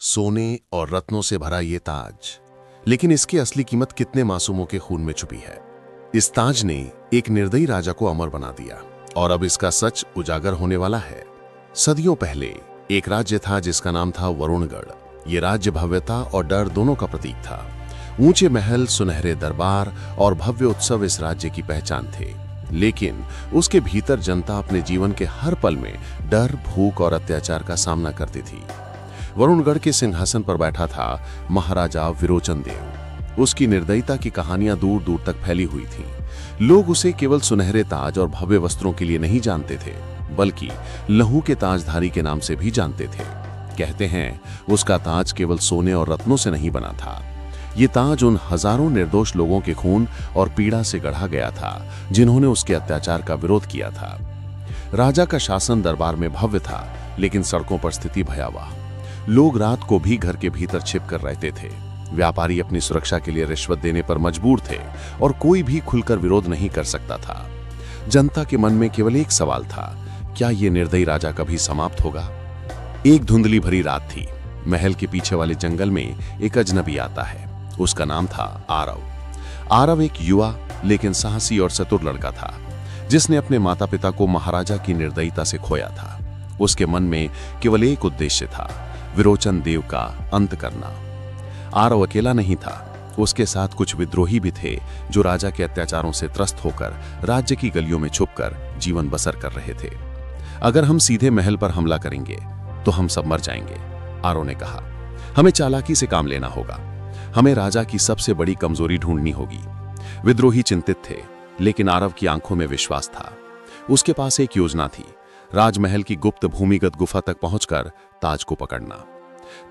सोने और रत्नों से भरा ये ताज, लेकिन इसकी असली कीमत कितने मासूमों के खून में छुपी है। इस ताज ने एक निर्दयी राजा को अमर बना दिया और अब इसका सच उजागर होने वाला है। सदियों पहले एक राज्य था जिसका नाम था वरुणगढ़। ये राज्य भव्यता और डर दोनों का प्रतीक था। ऊंचे महल, सुनहरे दरबार और भव्य उत्सव इस राज्य की पहचान थे, लेकिन उसके भीतर जनता अपने जीवन के हर पल में डर, भूख और अत्याचार का सामना करती थी। वरुणगढ़ के सिंहासन पर बैठा था महाराजा विरोचन देव। उसकी निर्दयता की कहानियां दूर दूर तक फैली हुई थीं। लोग उसे केवल सुनहरे ताज और भव्य वस्त्रों के लिए नहीं जानते थे, बल्कि लहू के ताजधारी के नाम से भी जानते थे। कहते हैं उसका ताज केवल सोने और रत्नों से नहीं बना था। ये ताज उन हजारों निर्दोष लोगों के खून और पीड़ा से गढ़ा गया था जिन्होंने उसके अत्याचार का विरोध किया था। राजा का शासन दरबार में भव्य था, लेकिन सड़कों पर स्थिति भयावह। लोग रात को भी घर के भीतर छिप कर रहते थे। व्यापारी अपनी सुरक्षा के लिए रिश्वत देने पर मजबूर थे और कोई भी खुलकर विरोध नहीं कर सकता था। जनता के मन में केवल एक सवाल था, क्या ये निर्दयी राजा कभी समाप्त होगा? एक धुंधली भरी रात थी। महल के पीछे वाले जंगल में एक अजनबी आता है। उसका नाम था आरव। आरव एक युवा लेकिन साहसी और चतुर लड़का था, जिसने अपने माता पिता को महाराजा की निर्दयता से खोया था। उसके मन में केवल एक उद्देश्य था, विरोचन देव का अंत करना। आरव अकेला नहीं था, उसके साथ कुछ विद्रोही भी थे जो राजा के अत्याचारों से त्रस्त होकर राज्य की गलियों में छुपकर जीवन बसर कर रहे थे। अगर हम सीधे महल पर हमला करेंगे तो हम सब मर जाएंगे, आरव ने कहा। हमें चालाकी से काम लेना होगा। हमें राजा की सबसे बड़ी कमजोरी ढूंढनी होगी। विद्रोही चिंतित थे, लेकिन आरव की आंखों में विश्वास था। उसके पास एक योजना थी, राजमहल की गुप्त भूमिगत गुफा तक पहुंचकर ताज को पकड़ना।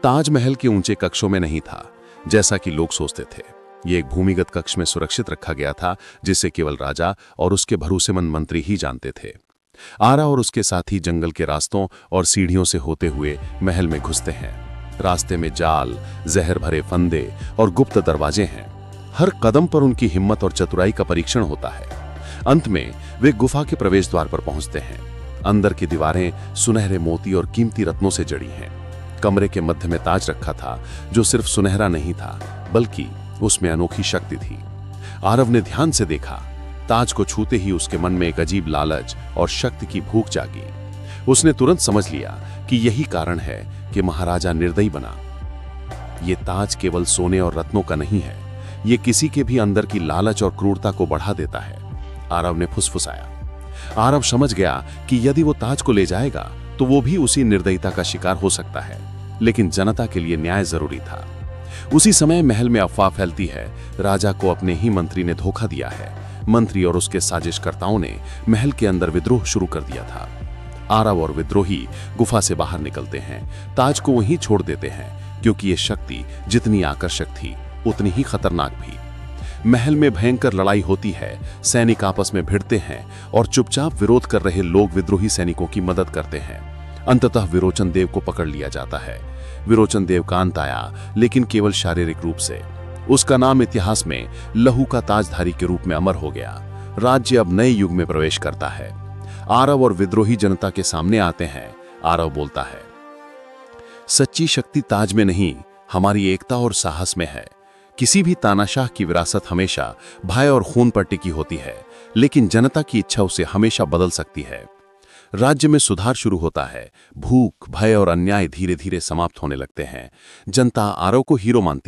ताजमहल के ऊंचे कक्षों में नहीं था, जैसा कि लोग सोचते थे। यह एक भूमिगत कक्ष में सुरक्षित रखा गया था, जिसे केवल राजा और उसके भरोसेमंद मंत्री ही जानते थे। आरा और उसके साथी जंगल के रास्तों और सीढ़ियों से होते हुए महल में घुसते हैं। रास्ते में जाल, जहर भरे फंदे और गुप्त दरवाजे हैं। हर कदम पर उनकी हिम्मत और चतुराई का परीक्षण होता है। अंत में वे गुफा के प्रवेश द्वार पर पहुंचते हैं। अंदर की दीवारें सुनहरे मोती और कीमती रत्नों से जड़ी हैं। कमरे के मध्य में ताज रखा था, जो सिर्फ सुनहरा नहीं था, बल्कि उसमें अनोखी शक्ति थी। आरव ने ध्यान से देखा। ताज को छूते ही उसके मन में एक अजीब लालच और शक्ति की भूख जागी। उसने तुरंत समझ लिया कि यही कारण है कि महाराजा निर्दयी बना। यह ताज केवल सोने और रत्नों का नहीं है, यह किसी के भी अंदर की लालच और क्रूरता को बढ़ा देता है। आरव ने फुसफुसाया। आरव समझ गया कि यदि वो ताज को ले जाएगा तो वो भी उसी निर्दयता का शिकार हो सकता है, लेकिन जनता के लिए न्याय जरूरी था। उसी समय महल में अफवाह फैलती है, राजा को अपने ही मंत्री ने धोखा दिया है। मंत्री और उसके साजिशकर्ताओं ने महल के अंदर विद्रोह शुरू कर दिया था। आरव और विद्रोही गुफा से बाहर निकलते हैं, ताज को वहीं छोड़ देते हैं, क्योंकि ये शक्ति जितनी आकर्षक थी उतनी ही खतरनाक भी। महल में भयंकर लड़ाई होती है। सैनिक आपस में भिड़ते हैं और चुपचाप विरोध कर रहे लोग विद्रोही सैनिकों की मदद करते हैं। अंततः विरोचन देव को पकड़ लिया जाता है। विरोचन देव का अंत आया, लेकिन केवल शारीरिक रूप से। उसका नाम इतिहास में लहू का ताजधारी के रूप में अमर हो गया। राज्य अब नए युग में प्रवेश करता है। आरव और विद्रोही जनता के सामने आते हैं। आरव बोलता है, सच्ची शक्ति ताज में नहीं, हमारी एकता और साहस में है। किसी भी तानाशाह की विरासत हमेशा भय और खून पर टिकी होती है, लेकिन जनता की इच्छा उसे हमेशा बदल सकती है। राज्य में सुधार शुरू होता है। भूख, भय और अन्याय धीरे धीरे समाप्त होने लगते हैं। जनता आरव को हीरो मानती